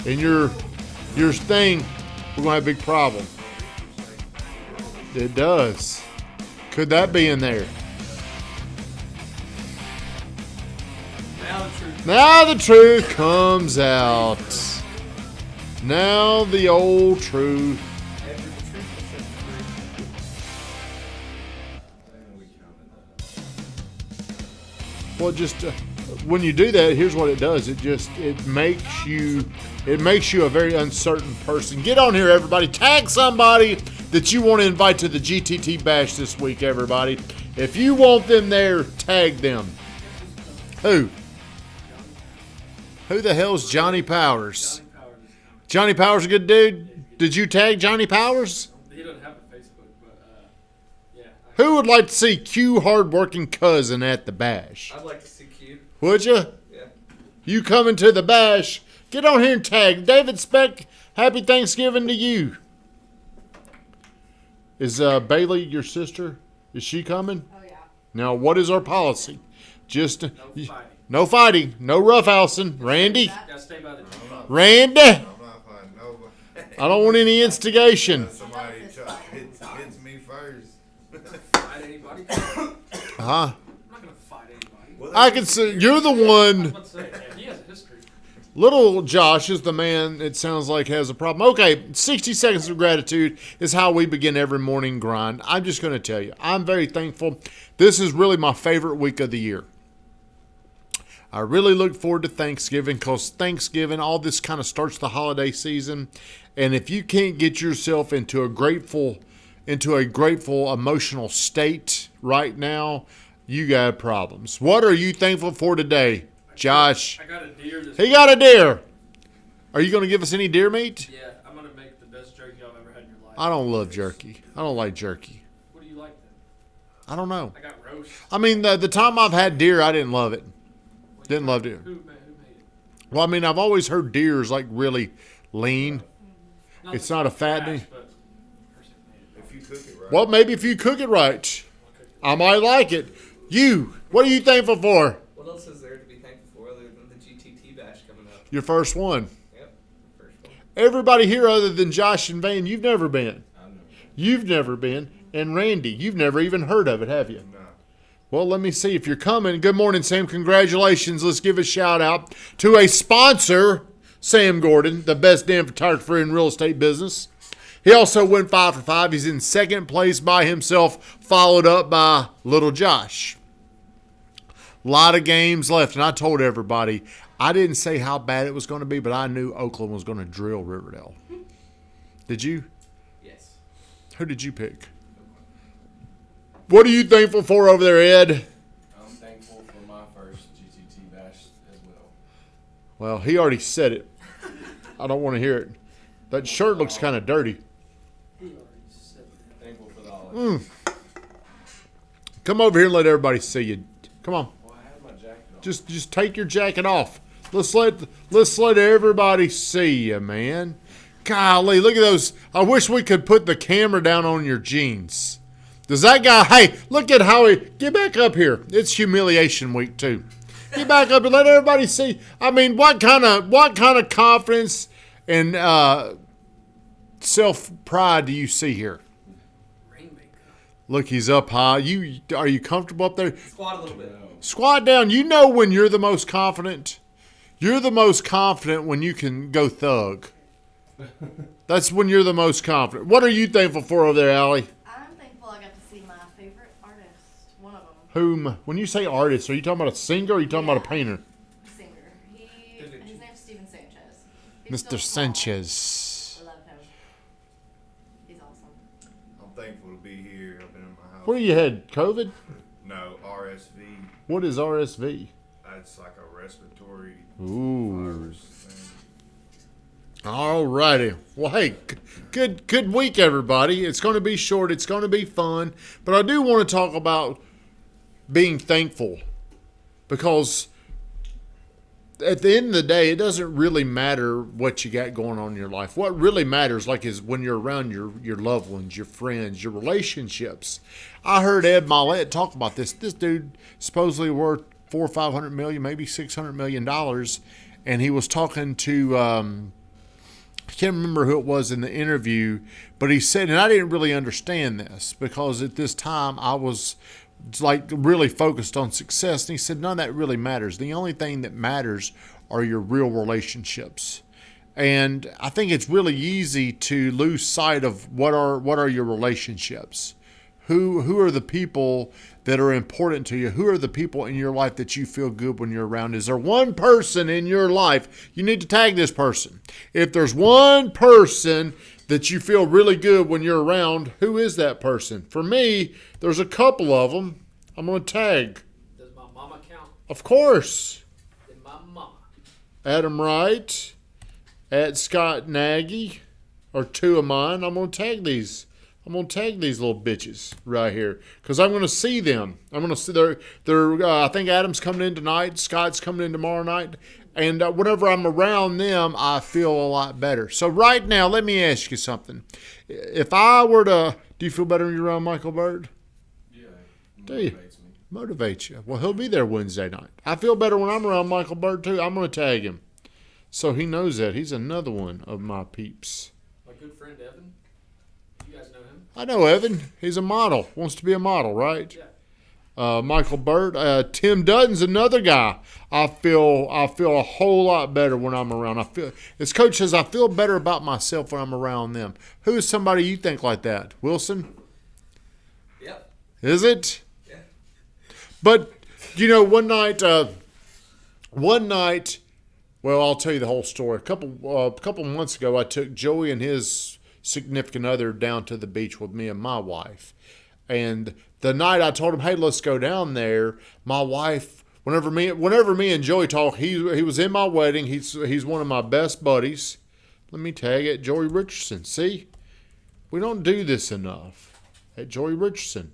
and your thing, we're gonna have a big problem. It does. Could that be in there? Now the truth comes out. Now the old truth. Well, just when you do that, here's what it does. It makes you a very uncertain person. Get on here, everybody. Tag somebody that you want to invite to the GTT Bash this week, everybody. If you want them there, tag them. Who? Who the hell's Johnny Powers? Johnny Powers a good dude? Did you tag Johnny Powers? He doesn't have a Facebook, but yeah. Who would like to see Q hardworking cousin at the Bash? I'd like to see Q. Would you? Yeah. You coming to the Bash? Get on here and tag. David Speck, happy Thanksgiving to you. Is Bailey your sister? Is she coming? Oh, yeah. Now, what is our policy? Just No fighting. no fighting, no roughhousing. Randy? Gotta stay by the Randy? I'm not fighting nobody. I don't want any instigation. Somebody hits me first. fight anybody. I'm Huh? not gonna fight anybody. Well, I can see you're the I one. was about to say, yeah, he has a history. Little Josh is the man, it sounds like, has a problem. Okay, 60 seconds of gratitude is how we begin every morning grind. I'm just going to tell you, I'm very thankful. This is really my favorite week of the year. I really look forward to Thanksgiving because Thanksgiving, all this kind of starts the holiday season. And if you can't get yourself into a grateful emotional state right now, you got problems. What are you thankful for today, Josh? I got a deer this He got a deer. Are you going to give us any deer meat? Yeah, I'm gonna make the best jerky y'all ever had in your life. I don't love jerky. I don't like jerky. What do you like then? I don't know. I got roast. I mean, the time I've had deer, I didn't love it. Didn't love deer. Who made it? Well, I mean, I've always heard deer is like really lean. It's not a fattening. But the person made it. If you cook it right. Well, maybe if you cook it right, I might like it. You, what are you thankful for? What else is there to be thankful for other than the GTT Bash coming up? Your first one. Yep, first one. Everybody here other than Josh and Van, you've never been. I've never. You've never been. And Randy, you've never even heard of it, have you? No. Well, let me see if you're coming. Good morning, Sam. Congratulations. Let's give a shout out to a sponsor, Sam Gordon, the best damn photographer in real estate business. He also went 5 for 5. He's in second place by himself, followed up by little Josh. A lot of games left, and I told everybody, I didn't say how bad it was going to be, but I knew Oakland was going to drill Riverdale. Did you? Yes. Who did you pick? What are you thankful for over there, Ed? I'm thankful for my first GTT Bash as well. Well, he already said it. I don't want to hear it. That shirt looks kind of dirty. He already said that. Thankful for the holidays. Come over here and let everybody see you. Come on. Well, I had my jacket on. Just take your jacket off. Let's let everybody see you, man. Golly, look at those. I wish we could put the camera down on your jeans. Does that guy, hey, look at how he, get back up here. It's humiliation week too. Get back up and let everybody see. I mean, what kind of confidence and self-pride do you see here? Rainmaker. Look, he's up high. Are you comfortable up there? Squat a little bit. Squat down. You know when you're the most confident? You're the most confident when you can go thug. That's when you're the most confident. What are you thankful for over there, Allie? I'm thankful I got to see my favorite artist, one of them, Whom, when you say artist, are you talking about a singer or are you talking about a painter? singer. His name's Steven Sanchez. Mr. still small. Sanchez. I love him. He's awesome. I'm thankful to be here. I've been in my house. Where you had? COVID? No, RSV. What is RSV? That's like a respiratory Ooh. virus thing. All righty. Well, hey, good week, everybody. It's going to be short. It's going to be fun. But I do want to talk about being thankful because at the end of the day, it doesn't really matter what you got going on in your life. What really matters, like, is when you're around your loved ones, your friends, your relationships. I heard Ed Milet talk about this. This dude supposedly worth $400 or $500 million, maybe $600 million, and he was talking to I can't remember who it was in the interview, but he said, and I didn't really understand this because at this time I was like really focused on success. And he said, none of that really matters. The only thing that matters are your real relationships. And I think it's really easy to lose sight of what are your relationships. Who are the people that are important to you? Who are the people in your life that you feel good when you're around? Is there one person in your life? You need to tag this person. If there's one person that you feel really good when you're around, who is that person? For me, there's a couple of them. I'm going to tag. Does my mama count? Of course. Then my mama. Adam Wright, at Scott Nagy are two of mine. I'm going to tag these. I'm going to tag these little bitches right here because I'm going to see them. I'm going to see I think Adam's coming in tonight. Scott's coming in tomorrow night. And whenever I'm around them, I feel a lot better. So right now, let me ask you something. If I were to, do you feel better when you're around Michael Bird? Yeah, it Do you? motivates me. Motivates you. Well, he'll be there Wednesday night. I feel better when I'm around Michael Bird too. I'm going to tag him. So he knows that. He's another one of my peeps. My good friend Evan. You guys know him? I know Evan. He's a model. Wants to be a model, right? Yeah. Michael Burt. Tim Dutton's another guy. I feel a whole lot better when I'm around. As Coach says, I feel better about myself when I'm around them. Who is somebody you think like that? Wilson? Yep. Is it? Yeah. But one night, well, I'll tell you the whole story. A couple months ago, I took Joey and his significant other down to the beach with me and my wife. And the night I told him, hey, let's go down there, my wife, whenever me and Joey talk, he was in my wedding. He's one of my best buddies. Let me tag it, Joey Richardson. See, we don't do this enough at Joey Richardson.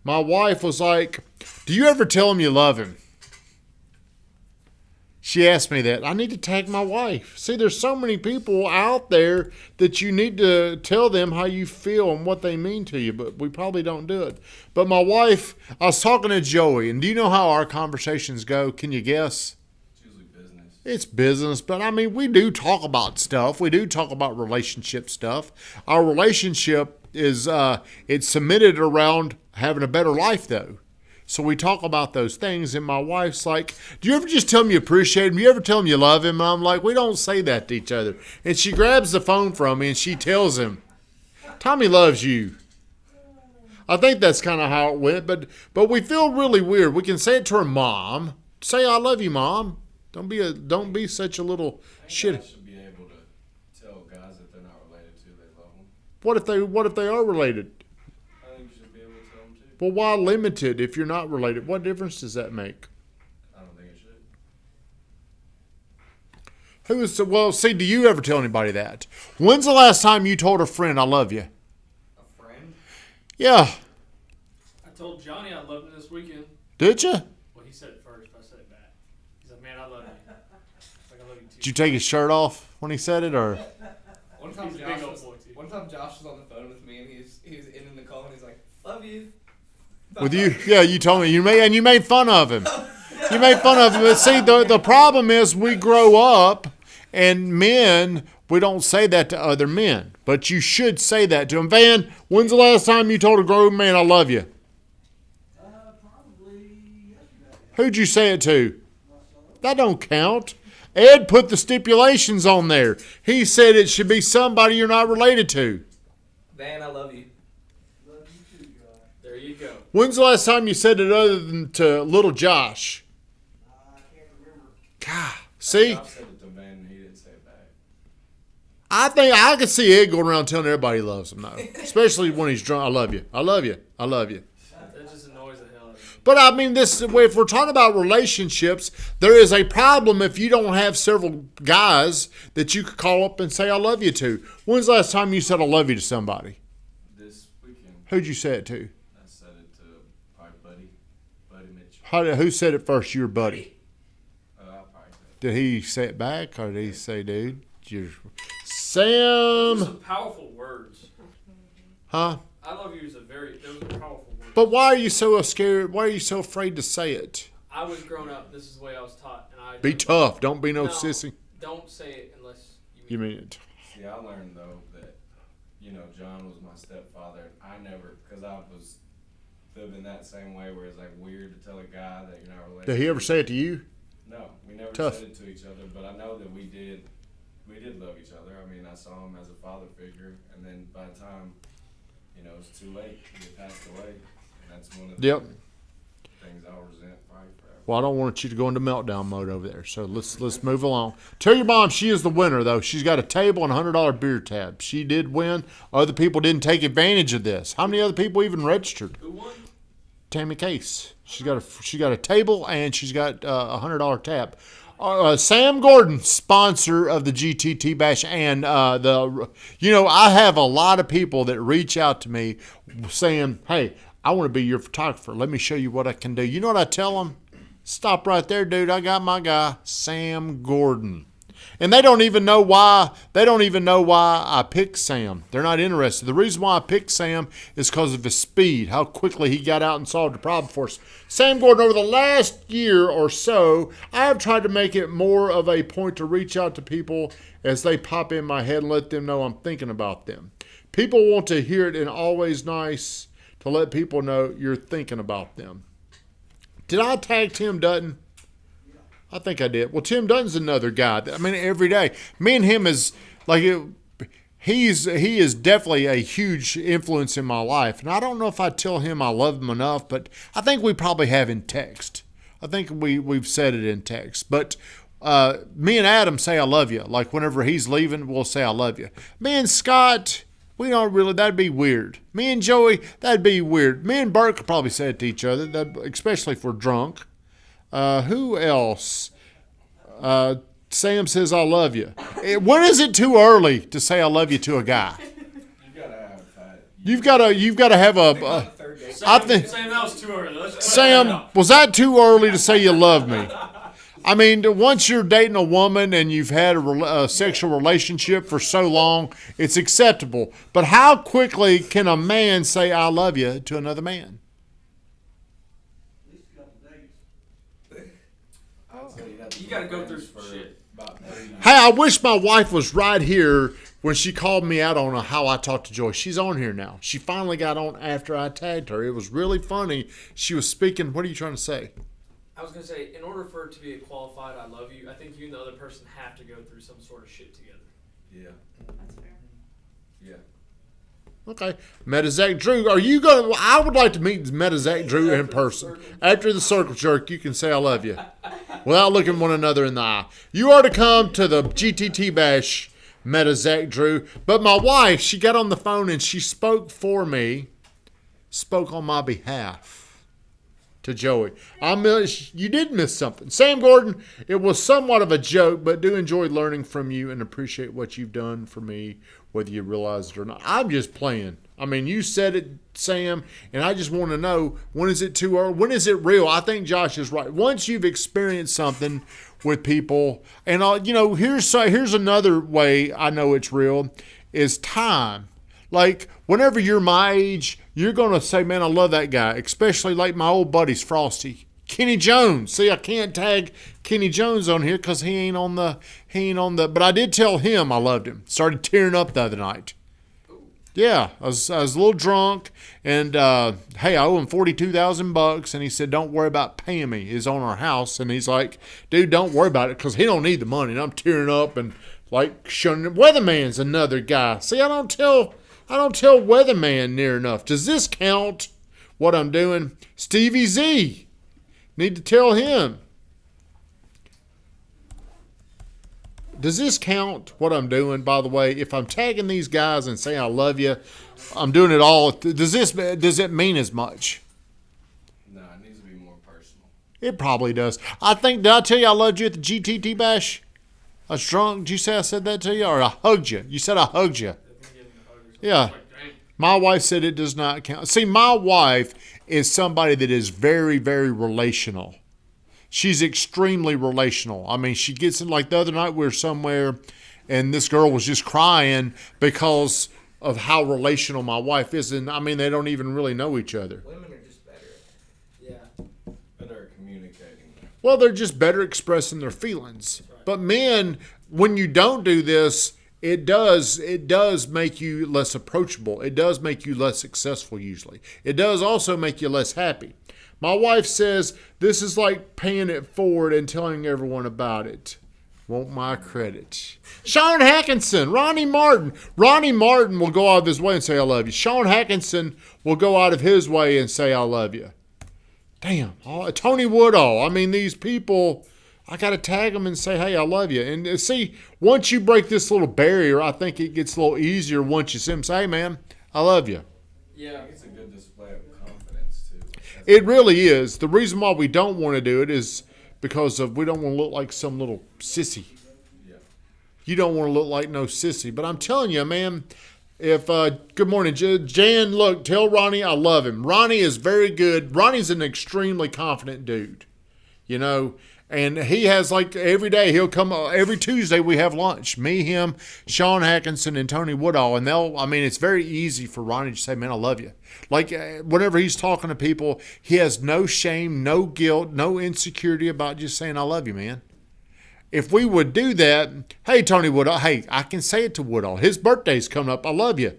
My wife was like, do you ever tell him you love him? She asked me that. I need to tag my wife. See, there's so many people out there that you need to tell them how you feel and what they mean to you, but we probably don't do it. But my wife, I was talking to Joey, and do you know how our conversations go? Can you guess? It's usually business. It's business, but I mean, we do talk about stuff. We do talk about relationship stuff. Our relationship is, it's cemented around having a better life, though. So we talk about those things, and my wife's like, do you ever just tell him you appreciate him? Do you ever tell him you love him? And I'm like, we don't say that to each other. And she grabs the phone from me, and she tells him, Tommy loves you. I think that's kind of how it went, but we feel really weird. We can say it to her mom. Say, I love you, Mom. Don't be such a little I think shit. guys should be able to tell guys that they're not related to they love them. What if they are related? I think you should be able to tell them too. Well, why limited if you're not related? What difference does that make? I don't think it should. Well, see, do you ever tell anybody that? When's the last time you told a friend, I love you? A friend? Yeah. I told Johnny I loved him this weekend. Did you? Well, he said it first, but I said it back. He's like, man, I love you. Like, I love you too. Did you take his shirt off when he said it, or? One time He's a Josh big old was, boy, too. one time Josh was on the phone with me and he was in the call and he's like, love you. With you? Yeah, you told me. You made fun of him. You made fun of him. But see, the problem is we grow up, and men, we don't say that to other men. But you should say that to them. Van, when's the last time you told a grown man, I love you? Probably yesterday. Who'd you say it to? That don't count. Ed put the stipulations on there. He said it should be somebody you're not related to. Van, I love you. Love you too, God. There you go. When's the last time you said it other than to little Josh? I can't remember. God, see? Josh said it to Van and he didn't say it back. I think I could see Ed going around telling everybody he loves him, though. Especially when he's drunk. I love you. I love you. I love you. That just annoys the hell out of me. But I mean, if we're talking about relationships, there is a problem if you don't have several guys that you could call up and say, I love you to. When's the last time you said I love you to somebody? This weekend, Who'd you say it to? I said it to probably Buddy Mitchell. Who said it first? Your buddy. I probably said Did he say it back, or did he say, dude, you're... Those are Sam? some powerful words. Huh? I love you is those are powerful words. But why are you so scared? Why are you so afraid to say it? I was grown up. This is the way I was taught, and I Be tough. Don't be no sissy. Don't say it unless You mean it See, I learned though that, John was my stepfather. I never, because I was living that same way where it's like weird to tell a guy that you're not related. Did he ever say it to you? No, we never Tough. said it to each other, but I know that we did love each other. I mean, I saw him as a father figure, and then by the time, it was too late, he had passed away, and that's one of the Yep. things I'll resent probably forever. Well, I don't want you to go into meltdown mode over there. So let's move along. Tell your mom she is the winner, though. She's got a table and $100 beer tab. She did win. Other people didn't take advantage of this. How many other people even registered? Who won? Tammy Case. She's got a table and she's got a $100 tab. Sam Gordon, sponsor of the GTT Bash, and I have a lot of people that reach out to me saying, "Hey, I want to be your photographer. Let me show you what I can do." You know what I tell them? Stop right there, dude. I got my guy, Sam Gordon. And they don't even know why. They don't even know why I picked Sam. They're not interested. The reason why I picked Sam is because of his speed, how quickly he got out and solved the problem for us. Sam Gordon, over the last year or so, I have tried to make it more of a point to reach out to people as they pop in my head and let them know I'm thinking about them. People want to hear it, and always nice to let people know you're thinking about them. Did I tag Tim Dutton? I think I did. Well, Tim Dutton's another guy. I mean, every day. Me and him is like, he is definitely a huge influence in my life. And I don't know if I tell him I love him enough, but I think we probably have in text. I think we've said it in text. But me and Adam say I love you. Like whenever he's leaving, we'll say I love you. Me and Scott, we don't really, that'd be weird. Me and Joey, that'd be weird. Me and Bert could probably say it to each other, especially if we're drunk. Who else? Sam says I love you. When is it too early to say I love you to a guy? You gotta have that. You've got to have a. Third day. I think Sam, that was too early. Let's Sam, was that too early to say you love me? I mean, once you're dating a woman and you've had a sexual relationship for so long, it's acceptable. But how quickly can a man say I love you to another man? You gotta go through some shit. About 3 years. Hey, I wish my wife was right here when she called me out on how I talked to Joy. She's on here now. She finally got on after I tagged her. It was really funny. She was speaking. What are you trying to say? I was gonna say, in order for it to be a qualified "I love you," I think you and the other person have to go through some sort of shit together. Yeah. That's fair. Yeah. Okay. Metazak Drew, are you going to... I would like to meet Metazak Drew in person. After the circle jerk, you can say I love you without looking one another in the eye. You are to come to the GTT Bash, Metazak Drew. But my wife, she got on the phone and she spoke for me, spoke on my behalf to Joey. You did miss something. Sam Gordon, it was somewhat of a joke, but do enjoy learning from you and appreciate what you've done for me, whether you realize it or not. I'm just playing. I mean, you said it, Sam, and I just want to know, when is it too early? When is it real? I think Josh is right. Once you've experienced something with people, and here's another way I know it's real, is time. Like, whenever you're my age, you're going to say, man, I love that guy, especially like my old buddies, Frosty. Kenny Jones. See, I can't tag Kenny Jones on here because he ain't on the, but I did tell him I loved him. Started tearing up the other night. Yeah, I was a little drunk, and hey, I owe him $42,000, and he said, don't worry about paying me. He's on our house, and he's like, dude, don't worry about it because he don't need the money. And I'm tearing up and like showing him. Weatherman's another guy. See, I don't tell Weatherman near enough. Does this count? What I'm doing? Stevie Z. Need to tell him. Does this count, what I'm doing, by the way? If I'm tagging these guys and saying I love you, I'm doing it all. Does it mean as much? No, it needs to be more personal. It probably does. Did I tell you I loved you at the GTT Bash? I was drunk. Did you say I said that to you? Or I hugged you? You said I hugged you. Yeah. My wife said it does not count. See, my wife is somebody that is very, very relational. She's extremely relational. I mean, she gets in, like the other night we were somewhere and this girl was just crying because of how relational my wife is. And I mean, they don't even really know each other. Women are just better. Yeah. Better at communicating. Well, they're just better expressing their feelings. But men, when you don't do this, it does make you less approachable. It does make you less successful usually. It does also make you less happy. My wife says this is like paying it forward and telling everyone about it. Want my credit. Sean Hackinson, Ronnie Martin. Ronnie Martin will go out of his way and say, I love you. Sean Hackinson will go out of his way and say, I love you. Damn. Tony Woodall. I mean, these people, I got to tag them and say, hey, I love you. And see, once you break this little barrier, I think it gets a little easier once you see them say, hey, man, I love you. Yeah, it's a good display of confidence, too. It really is. The reason why we don't want to do it is because we don't want to look like some little sissy. Yeah. You don't want to look like no sissy. But I'm telling you, man, if good morning, Jan, look, tell Ronnie I love him. Ronnie is very good. Ronnie's an extremely confident dude, you know. And he has, like, every day, he'll come, every Tuesday we have lunch. Me, him, Sean Hackinson, and Tony Woodall. And it's very easy for Ronnie to say, man, I love you. Like, whenever he's talking to people, he has no shame, no guilt, no insecurity about just saying, I love you, man. If we would do that, hey, Tony Woodall, hey, I can say it to Woodall. His birthday's coming up. I love you.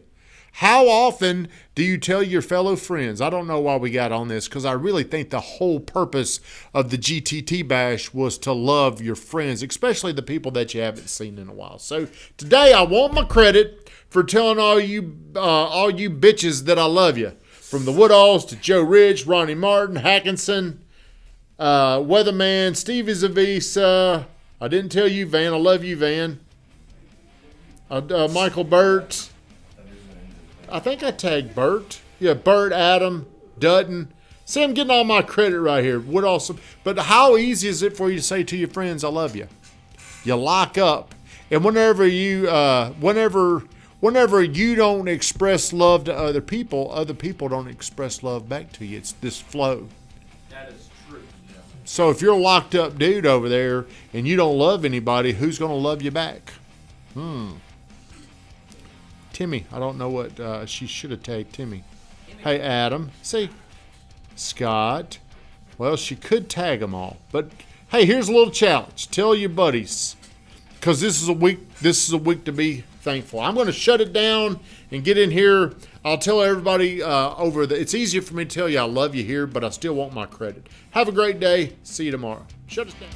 How often do you tell your fellow friends? I don't know why we got on this because I really think the whole purpose of the GTT Bash was to love your friends, especially the people that you haven't seen in a while. So today I want my credit for telling all you bitches that I love you. From the Woodalls to Joe Ridge, Ronnie Martin, Hackinson, Weatherman, Stevie Zavisa. I didn't tell you, Van. I love you, Van. Michael Burt. I think I tagged Bert. Yeah, Bert, Adam, Dutton. See, I'm getting all my credit right here. But how easy is it for you to say to your friends, I love you? You lock up. And whenever you don't express love to other people don't express love back to you. It's this flow. That is true. Yeah. So if you're a locked up dude over there and you don't love anybody, who's going to love you back? Timmy, I don't know what she should have tagged Timmy. Hey, Adam. See, Scott. Well, she could tag them all. But, hey, here's a little challenge. Tell your buddies. Because this is a week to be thankful. I'm going to shut it down and get in here. I'll tell everybody it's easier for me to tell you I love you here, but I still want my credit. Have a great day. See you tomorrow. Shut us down.